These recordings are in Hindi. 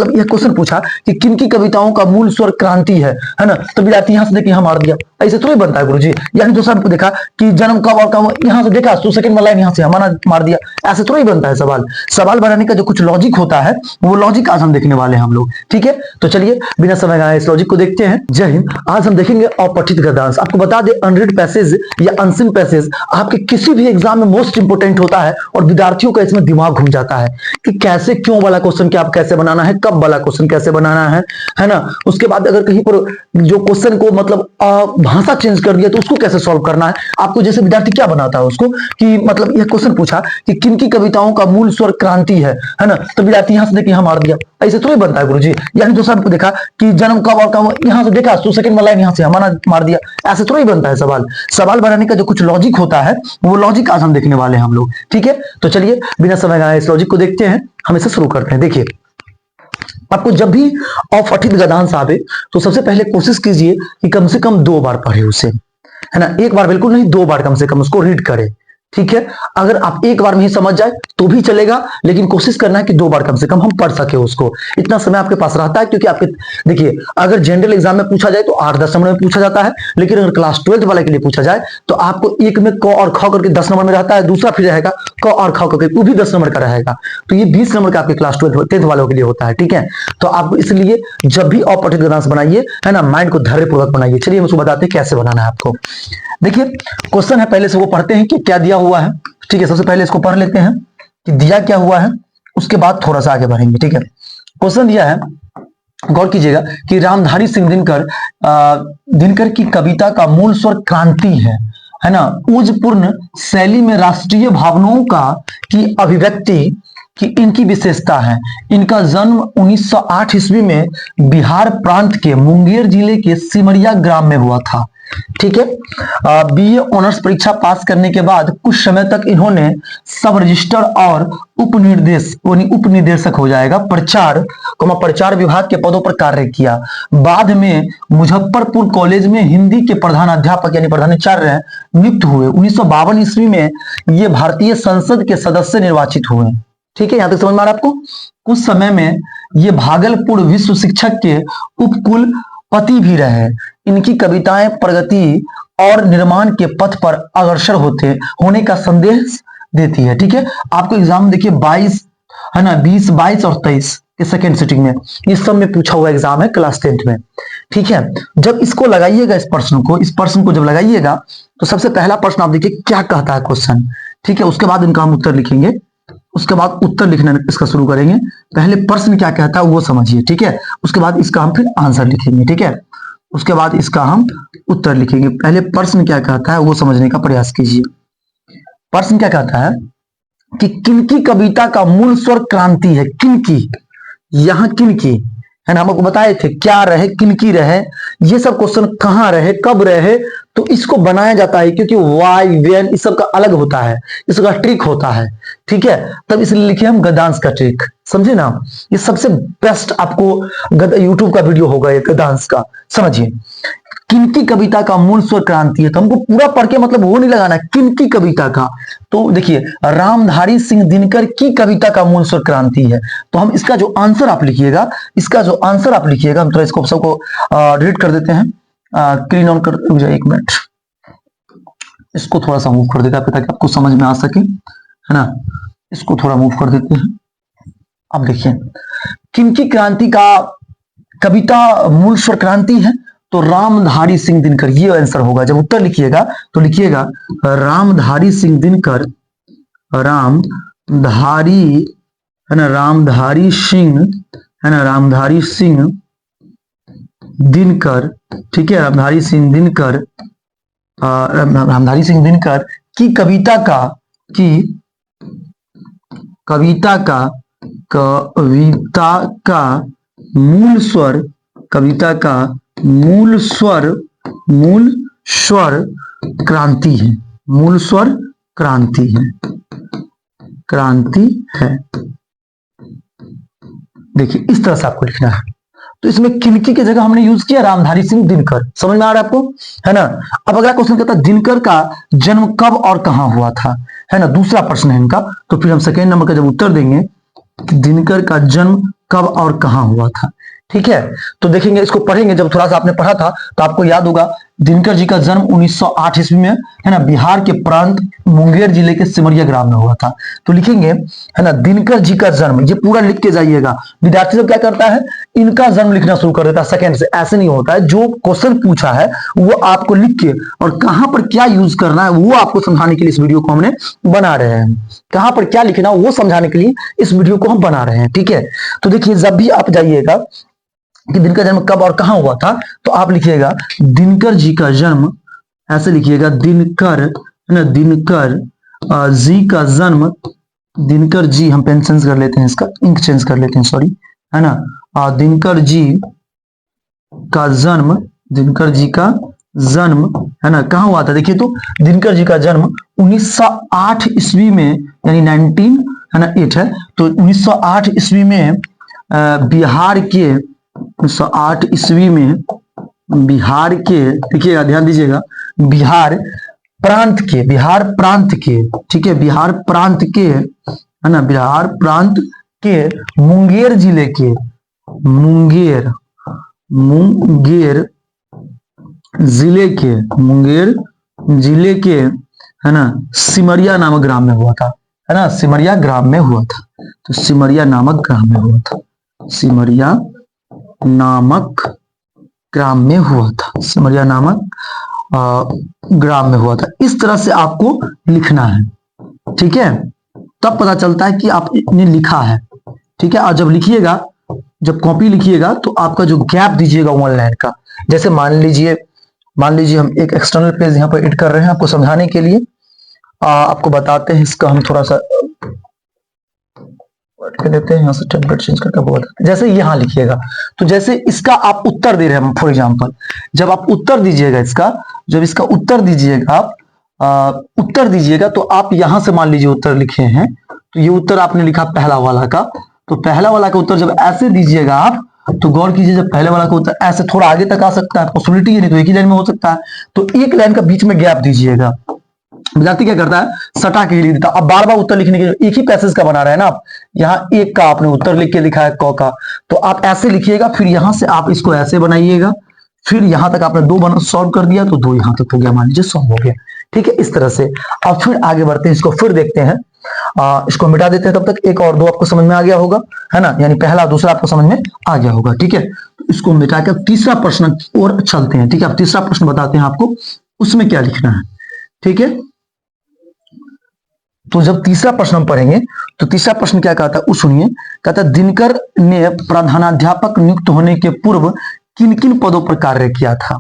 मतलब यह क्वेश्चन पूछा कि किन की कविताओं का मूल स्वर क्रांति है ना। तो विद्यार्थी यहां से देखिए यहाँ मार दिया, ऐसे थोड़ी बनता है गुरुजी। यानी दूसरा देखा कि जन्म कब और कब, यहां से देखा तो सेकंड वाला यहां से हमारा मार दिया, ऐसे थोड़ी बनता है सवाल। सवाल बनाने का जो कुछ लॉजिक होता है वो लॉजिक आज हम देखने वाले हैं हम लोग, ठीक है। तो चलिए बिना समय गए इस लॉजिक को देखते हैं। जय हिंद। आज हम देखेंगे अपठित गद्यांश। आपको बता दें अनरीड पैसेज या अनसीन पैसेज आपके किसी भी एग्जाम में मोस्ट इंपोर्टेंट होता है और विद्यार्थियों का इसमें दिमाग घूम जाता है कि कैसे क्यों वाला क्वेश्चन क्या आप कैसे बनाना है, कब वाला क्वेश्चन कैसे बनाना है ना। उसके बाद अगर कहीं पर जो क्वेश्चन को मतलब भाषा चेंज कर दिया तो उसको कैसे सॉल्व करना है। आपको जैसे विद्यार्थी क्या बनाता है उसको कि मतलब यह क्वेश्चन पूछा कि किन की कविताओं का मूल स्वर क्रांति है ना। तो विद्यार्थी यहां से देखिए यहाँ मार दिया, ऐसे थोड़ी बनता है गुरुजी। यानी दूसरा देखा कि जन्म कब और कब, यहां से देखा तो सेकंड वाला यहां से हमारा मार दिया, ऐसे थोड़ी बनता है सवाल। सवाल बनाने का जो कुछ लॉजिक होता है वो लॉजिक आज हम देखने वाले हैं हम लोग, ठीक है। तो चलिए बिना समय गए इस लॉजिक को देखते हैं, हम इसे शुरू करते हैं। देखिए आपको जब भी अपठित गद्यांश आवे तो सबसे पहले कोशिश कीजिए कि कम से कम 2 बार पढ़े उसे, है ना। एक बार बिल्कुल नहीं, 2 बार कम से कम उसको रीड करें, ठीक है। अगर आप एक बार में ही समझ जाए तो भी चलेगा, लेकिन कोशिश करना है कि 2 बार कम से कम हम पढ़ सके उसको। इतना समय आपके पास रहता है क्योंकि आपके देखिए अगर जनरल एग्जाम में पूछा जाए तो 8-10 नंबर में पूछा जाता है, लेकिन अगर क्लास 12th वाले के लिए पूछा जाए तो आपको एक में क और ख करके 10 नंबर में रहता है, दूसरा फिर रहेगा क और ख करके वो भी 10 नंबर का रहेगा। तो ये 20 नंबर का आपके क्लास 12th वालों के लिए होता है, ठीक है। तो आप इसलिए जब भी अपठित गद्यांश बनाइए, है ना, माइंड को धैर्यपूर्वक बनाइए। चलिए हम उसको बताते हैं कैसे बनाना है आपको। देखिए क्वेश्चन है, पहले से वो पढ़ते हैं कि क्या दिया हुआ है, ठीक है। सबसे पहले इसको पढ़ लेते हैं कि दिया क्या हुआ है, उसके बाद थोड़ा सा आगे बढ़ेंगे, ठीक है। क्वेश्चन दिया है, गौर कीजिएगा कि रामधारी सिंह दिनकर की कविता का मूल स्वर क्रांति है ना। ऊर्जपूर्ण शैली में राष्ट्रीय भावनाओं की अभिव्यक्ति कि इनकी विशेषता है। इनका जन्म 1908 ईस्वी में बिहार प्रांत के मुंगेर जिले के सिमरिया ग्राम में हुआ था, ठीक है। बीए ऑनर्स परीक्षा पास करने के बाद कुछ समय तक इन्होंने सब रजिस्टर और उपनिदेशक हो जाएगा प्रचार विभाग के पदों पर कार्य किया। बाद में मुजफ्फरपुर कॉलेज में हिंदी के प्रधानाध्यापक यानी प्रधानाचार्य नियुक्त हुए। 1952 ईस्वी में ये भारतीय संसद के सदस्य निर्वाचित हुए, ठीक है। यहां तक समझ में आ रहा है आपको। कुछ समय में ये भागलपुर विश्व शिक्षक के उपकुलपति भी रहे। इनकी कविताएं प्रगति और निर्माण के पथ पर अग्रसर होने का संदेश देती है, ठीक है। आपको एग्जाम में देखिए 22 है ना, 20, 22 और 23 के सेकेंड सिटिंग में ये सब में पूछा हुआ एग्जाम है क्लास 10th में, ठीक है। जब इसको लगाइएगा, इस प्रश्न को जब लगाइएगा तो सबसे पहला प्रश्न आप देखिए क्या कहता है क्वेश्चन, ठीक है। उसके बाद इनका हम उत्तर लिखेंगे, उसके बाद उत्तर लिखना इसका शुरू करेंगे। पहले प्रश्न क्या कहता है वो समझिए, ठीक है। उसके बाद इसका हम फिर आंसर लिखेंगे, ठीक है। उसके बाद इसका हम उत्तर लिखेंगे। पहले प्रश्न क्या कहता है वो समझने का प्रयास कीजिए। प्रश्न क्या कहता है कि किनकी कविता का मूल स्वर क्रांति है। किनकी, यहां किनकी है ना, हम आपको बताए थे क्या रहे, किनकी रहे, ये सब क्वेश्चन कहां रहे, कब रहे, तो इसको बनाया जाता है क्योंकि वाई वेन इस सब का अलग होता है, इसका ट्रिक होता है, ठीक है। तब इसलिए लिखे हम गद्यांश का ट्रिक, समझे ना। ये सबसे बेस्ट आपको यूट्यूब का वीडियो होगा ये गद्यांश का, समझिए। किनकी कविता का मूल स्वर क्रांति है, तो हमको पूरा पढ़ के मतलब वो नहीं लगाना, किनकी कविता का। तो देखिए रामधारी सिंह दिनकर की कविता का मूल स्वर क्रांति है। तो हम इसका जो आंसर आप लिखिएगा, हम थोड़ा इसको सबको रीड कर देते हैं। स्क्रीन ऑन कर जाए, 1 मिनट, इसको थोड़ा सा मूव कर देते हैं ताकि आपको समझ में आ सके, है ना। इसको थोड़ा मूव कर देते हैं। अब देखिए किनकी क्रांति का कविता मूल स्वर क्रांति है, तो रामधारी सिंह दिनकर, ये आंसर होगा। जब उत्तर लिखिएगा तो लिखिएगा रामधारी सिंह दिनकर, रामधारी है ना, रामधारी सिंह है ना, रामधारी सिंह दिनकर, ठीक है। रामधारी सिंह दिनकर की कविता का मूल स्वर क्रांति है, देखिए इस तरह से आपको लिखना है। तो इसमें किनकी की जगह हमने यूज किया रामधारी सिंह दिनकर, समझ में आ रहा है आपको, है ना। अब अगला क्वेश्चन कहता है दिनकर का जन्म कब और कहां हुआ था, है ना, दूसरा प्रश्न है इनका। तो फिर हम सेकेंड नंबर का जब उत्तर देंगे कि दिनकर का जन्म कब और कहां हुआ था। ठीक है, तो देखेंगे, इसको पढ़ेंगे। जब थोड़ा सा आपने पढ़ा था तो आपको याद होगा, दिनकर जी का जन्म 1908 ईस्वी में, है ना, बिहार के प्रांत मुंगेर जिले के सिमरिया ग्राम में हुआ था। तो लिखेंगे, है ना, दिनकर जी का जन्म, ये पूरा लिख के जाइएगा। विद्यार्थी सब क्या करता है, इनका जन्म लिखना शुरू कर देता है सेकंड से। ऐसे नहीं होता है, जो क्वेश्चन पूछा है वो आपको लिख के और कहां पर क्या यूज करना है वो आपको समझाने के लिए इस वीडियो को हमने बना रहे हैं। कहां पर क्या लिखना वो समझाने के लिए इस वीडियो को हम बना रहे हैं। ठीक है, तो देखिए, जब भी आप जाइएगा कि दिनकर जन्म कब और कहां हुआ था, तो आप लिखिएगा दिनकर जी का जन्म, ऐसे लिखिएगा, दिनकर, है ना, दिनकर जी का जन्म, दिनकर जी, हम पेन चेंज कर लेते हैं, इसका इंक चेंज कर लेते हैं, सॉरी, है ना, दिनकर जी का जन्म, दिनकर जी का जन्म, है ना, कहां हुआ था। देखिए, तो दिनकर जी का जन्म 1908 ईस्वी में, यानी 19, है ना, 8 है, तो 1908 ईस्वी में बिहार के, 1908 ईस्वी में बिहार के, देखिएगा, ध्यान दीजिएगा, बिहार प्रांत के, बिहार प्रांत के, ठीक है, बिहार प्रांत के, है ना, बिहार प्रांत के मुंगेर जिले के, मुंगेर, मुंगेर जिले के, मुंगेर जिले के, है ना, सिमरिया नामक ग्राम में हुआ था, है ना, सिमरिया ग्राम में हुआ था। तो सिमरिया नामक ग्राम में हुआ था, सिमरिया नामक ग्राम में हुआ था, सिमरिया नामक ग्राम में हुआ था। इस तरह से आपको लिखना है। ठीक है, तब पता चलता है कि आपने लिखा है। ठीक है, और जब लिखिएगा, जब कॉपी लिखिएगा तो आपका जो गैप दीजिएगा वन लाइन का, जैसे मान लीजिए हम एक एक्सटर्नल पेज यहाँ पर एड कर रहे हैं आपको समझाने के लिए। आपको बताते हैं, इसका हम थोड़ा सा देते हैं, यहाँ से टेम्पलेट चेंज करके आपको बताते हैं। जैसे यहाँ लिखिएगा, तो जैसे इसका आप उत्तर दे रहे हैं, फॉर एग्जांपल, जब आप उत्तर दीजिएगा इसका, जब इसका उत्तर दीजिएगा आप, उत्तर दीजिएगा, तो आप यहां से मान लीजिए उत्तर लिखे हैं, तो ये उत्तर आपने लिखा पहला वाला का, तो पहला वाला का उत्तर जब ऐसे दीजिएगा आप, तो गौर कीजिए, जब पहले वाला का उत्तर ऐसे थोड़ा आगे तक आ सकता है, पॉसिबिलिटी है, नहीं तो एक ही लाइन में हो सकता है, तो एक लाइन का बीच में गैप दीजिएगा। विद्यार्थी क्या करता है, सटा के लिख देता। अब बार बार उत्तर लिखने के, एक ही पैसेज का बना रहे हैं ना आप, यहाँ एक का आपने उत्तर लिख के लिखा है क का, तो आप ऐसे लिखिएगा, फिर यहां से आप इसको ऐसे बनाइएगा, फिर यहां तक आपने 2 सॉल्व कर दिया तो 2 यहां तक हो गया, मान लीजिए सॉल्व हो गया। ठीक है, इस तरह से। अब फिर आगे बढ़ते हैं, इसको फिर देखते हैं, इसको मिटा देते हैं, तब तक 1 और 2 आपको समझ में आ गया होगा, है ना, यानी पहला दूसरा आपको समझ में आ गया होगा। ठीक है, तो इसको मिटा के तीसरा प्रश्न और चलते हैं। ठीक है, अब तीसरा प्रश्न बताते हैं आपको, उसमें क्या लिखना है। ठीक है, तो जब तीसरा प्रश्न हम पढ़ेंगे, तो तीसरा प्रश्न क्या कहता है वो सुनिए। कहता है, दिनकर ने प्रधानाध्यापक नियुक्त होने के पूर्व किन किन पदों पर कार्य किया था,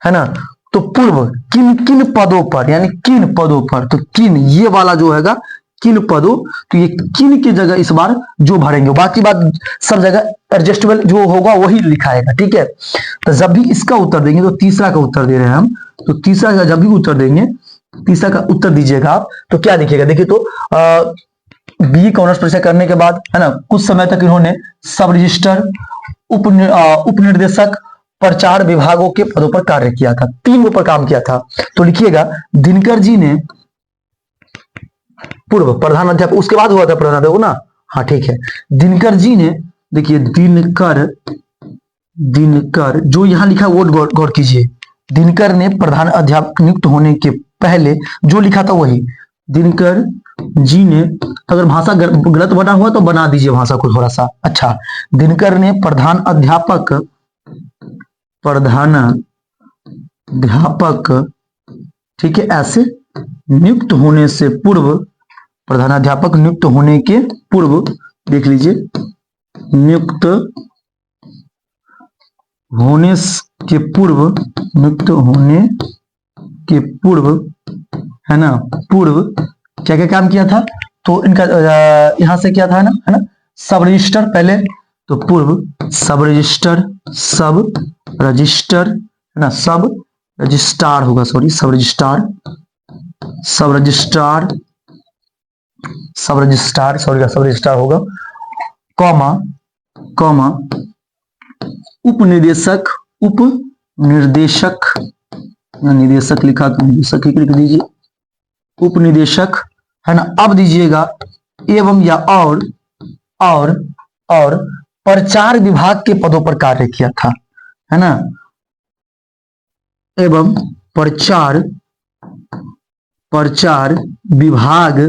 है ना, तो पूर्व किन किन पदों पर, यानी किन पदों पर, तो किन, ये वाला जो हैगा किन पदों, तो ये किन की जगह इस बार जो भरेंगे, बाकी बात सब जगह एडजस्टेबल जो होगा वही लिखाएगा। ठीक है, तो जब भी इसका उत्तर देंगे, तो तीसरा का उत्तर दे रहे हैं हम, तो तीसरा का जब भी उत्तर देंगे, तीसरा का उत्तर दीजिएगा आप, तो क्या दिखेगा, देखिए, तो बीए का ऑनर्स परीक्षा करने के बाद, है ना, कुछ समय तक इन्होंने सब रजिस्टर, उप निर्देशक, प्रचार विभागों के पदों पर कार्य किया था, 3 पर काम किया था। तो लिखिएगा, दिनकर जी ने पूर्व प्रधान अध्यापक, उसके बाद हुआ था प्रधान अध्यापक ना, हाँ ठीक है, दिनकर जी ने, देखिए, दिनकर जो यहां लिखा वो गौर कीजिए, दिनकर ने प्रधान अध्यापक नियुक्त होने के पहले जो लिखा था वही, दिनकर जी ने, अगर भाषा गलत बना हुआ तो बना दीजिए भाषा को थोड़ा सा। अच्छा, दिनकर ने प्रधान अध्यापक ठीक है, ऐसे नियुक्त होने से पूर्व, प्रधानाध्यापक नियुक्त होने के पूर्व, देख लीजिए, नियुक्त होने के पूर्व, नियुक्त होने के पूर्व, है ना, पूर्व क्या क्या काम किया था, तो इनका यहां से क्या था ना, है ना, सब रजिस्टर पहले, तो पूर्व सब रजिस्टर, है ना, सब रजिस्ट्रार होगा, सॉरी, सब रजिस्ट्रार होगा, कॉमा उप निर्देशक निदेशक लिखा तो निदेशक ही लिख दीजिए, उप निदेशक, है ना। अब दीजिएगा एवं या और प्रचार विभाग के पदों पर कार्य किया था, है ना, एवं प्रचार विभाग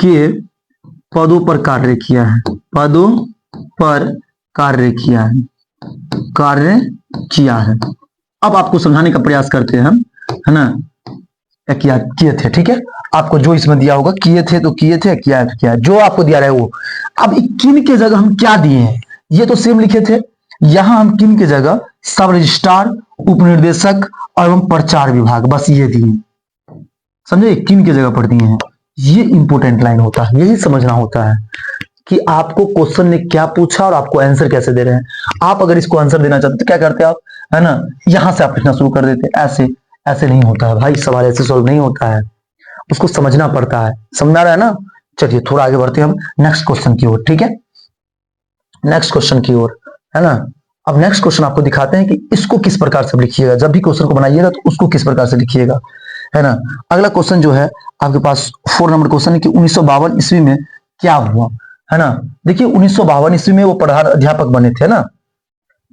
के पदों पर कार्य किया है, पदों पर कार्य किया है। अब आपको समझाने का प्रयास करते हैं हम, है ना, किया किए थे, ठीक है, आपको जो इसमें दिया होगा किए थे तो किए थे, किया जो आपको दिया रहा है वो। अब किन के जगह हम क्या दिए हैं, ये तो सेम लिखे थे, यहां हम किन के जगह सब रजिस्ट्रार, उपनिर्देशक एवं प्रचार विभाग, बस ये दिए, समझे, किन के जगह पर दिए हैं। ये इंपोर्टेंट लाइन होता है, यही समझना होता है कि आपको क्वेश्चन ने क्या पूछा और आपको आंसर कैसे दे रहे हैं। आप अगर इसको आंसर देना चाहते तो क्या करते आप, है ना, यहां से आप लिखना शुरू कर देते, ऐसे ऐसे नहीं होता है भाई, सवाल ऐसे सॉल्व नहीं होता है, उसको समझना पड़ता है, समझ रहा है ना। चलिए थोड़ा आगे बढ़ते हैं हम नेक्स्ट क्वेश्चन की ओर, ठीक है, नेक्स्ट क्वेश्चन की ओर, है ना। अब नेक्स्ट क्वेश्चन आपको दिखाते हैं कि इसको किस प्रकार से लिखिएगा, जब भी क्वेश्चन को बनाइएगा तो उसको किस प्रकार से लिखिएगा, है ना। अगला क्वेश्चन जो है आपके पास 4 नंबर क्वेश्चन है कि 1952 ईस्वी में क्या हुआ, है ना। देखिए 1952 ईस्वी में वो प्रधान अध्यापक बने थे ना,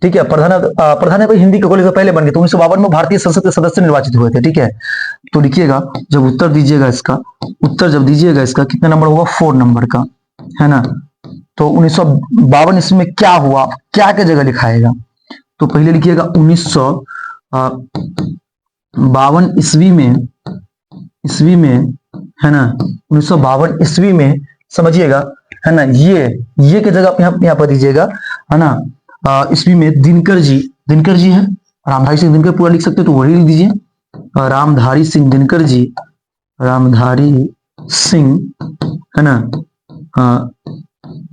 ठीक है, प्रधान हिंदी के कॉलेज में पहले बन गए थे। 1952 में भारतीय संसद के सदस्य निर्वाचित हुए थे, ठीक है। तो लिखिएगा जब उत्तर दीजिएगा इसका, उत्तर जब दीजिएगा इसका कितने नंबर होगा, 4 नंबर का, है ना। तो 1952 ईस्वी में क्या हुआ, क्या के जगह लिखाएगा, तो पहले लिखिएगा 1952 ईस्वी में, है ना, 1952 ईस्वी में, समझिएगा, है ना, ये के जगह आप यहाँ पर दीजिएगा, है ना। ईस्वी में दिनकर जी है, रामधारी सिंह दिनकर पूरा लिख सकते तो वही लिख दीजिए, रामधारी सिंह दिनकर जी, रामधारी सिंह, है ना,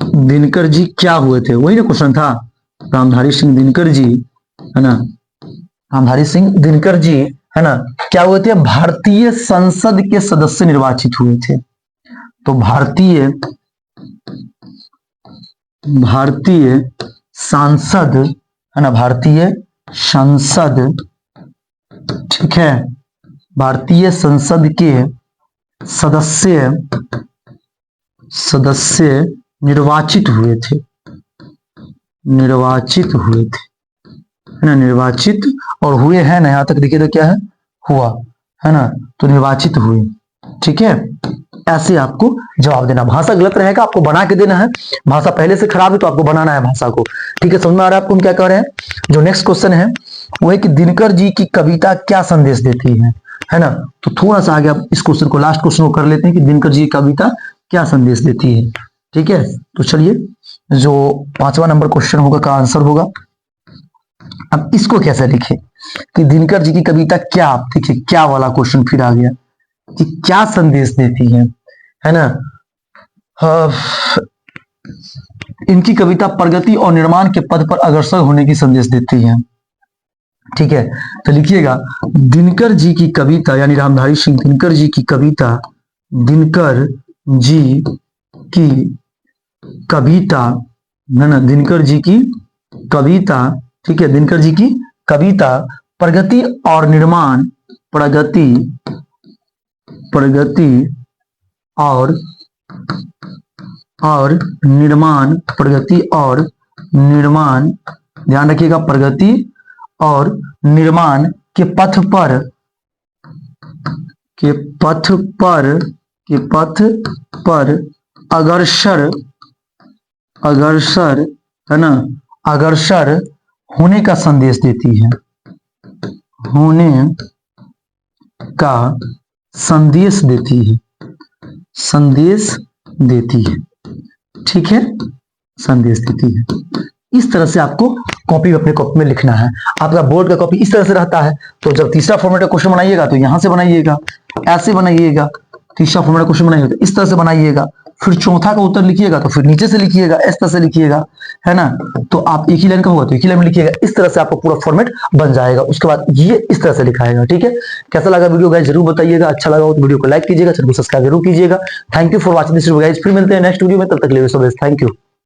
दिनकर जी क्या हुए थे, वही ना क्वेश्चन था, रामधारी सिंह दिनकर जी, है ना, रामधारी सिंह दिनकर जी, है ना, क्या हुए थे, भारतीय संसद के सदस्य निर्वाचित हुए थे। तो भारतीय सांसद, है ना, भारतीय संसद, ठीक है, भारतीय संसद के सदस्य निर्वाचित हुए थे, है ना, निर्वाचित और हुए हैं ना, यहां तक देखिए तो क्या है, हुआ, है ना, तो निर्वाचित हुए, ठीक है। ऐसे आपको जवाब देना, भाषा गलत रहेगा आपको बना के देना है, भाषा पहले से खराब है तो आपको बनाना है भाषा को, ठीक है, समझ में आ रहा है आपको हम क्या कह रहे हैं। जो नेक्स्ट क्वेश्चन है वो है कि दिनकर जी की कविता क्या संदेश देती है ना। तो थोड़ा सा आगे आप इस क्वेश्चन को, लास्ट क्वेश्चन को कर लेते हैं कि दिनकर जी की कविता क्या संदेश देती है, ठीक है। तो चलिए जो 5वां नंबर क्वेश्चन होगा का आंसर होगा, अब इसको कैसे लिखे कि दिनकर जी की कविता क्या, देखिए क्या वाला क्वेश्चन फिर आ गया कि क्या संदेश देती है ना। इनकी कविता प्रगति और निर्माण के पद पर अग्रसर होने की संदेश देती है, ठीक है। तो लिखिएगा दिनकर जी की कविता, यानी रामधारी सिंह दिनकर जी की कविता, दिनकर जी की कविता, है ना, दिनकर जी की कविता, ठीक है, दिनकर जी की कविता प्रगति और निर्माण, प्रगति और निर्माण, प्रगति और निर्माण, ध्यान रखिएगा, प्रगति और निर्माण के पथ पर अग्रसर, है ना, अग्रसर होने का संदेश देती है, होने का संदेश देती है, ठीक है, संदेश देती है। इस तरह से आपको कॉपी अपने कॉपी में लिखना है। आपका बोर्ड का कॉपी इस तरह से रहता है, तो जब तीसरा फॉर्मेट का क्वेश्चन बनाइएगा तो यहां से बनाइएगा, ऐसे बनाइएगा, तीसरा फॉर्मेट का क्वेश्चन बनाइएगा तो इस तरह से बनाइएगा, फिर चौथा का उत्तर लिखिएगा तो फिर नीचे से लिखिएगा, इस तरह से लिखिएगा, है ना। तो आप एक ही लाइन का होगा तो एक ही लाइन में लिखिएगा, इस तरह से आपको पूरा फॉर्मेट बन जाएगा। उसके बाद ये इस तरह से लिखाएगा, ठीक है। कैसा लगा वीडियो गाइस जरूर बताइएगा, अच्छा लगा हो तो वीडियो को लाइक कीजिएगा, चैनल को सब्सक्राइब जरूर कीजिएगा। Thank you for watching this video guys, फिर मिलते हैं नेक्स्ट वीडियो में, तब तक के लिए सब थैंक यू।